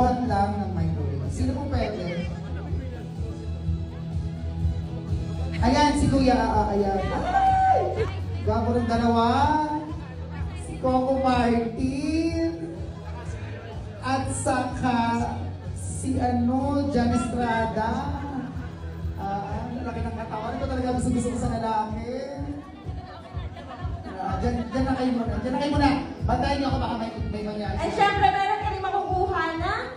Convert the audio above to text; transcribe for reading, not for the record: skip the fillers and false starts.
buhat lang ng microwave. Sino po pwede? Ayan, si Kuya, ayan. Ay! Gwapo ng dalawa. Si Coco Martin. At saka si Jan Estrada. Lalaki ng katawan. Ito talaga gusto ko sa lalaki. Diyan na kayo muna. Bantayan niyo ako baka may mangyari. Ay, syempre, meron ka rin makukuha na.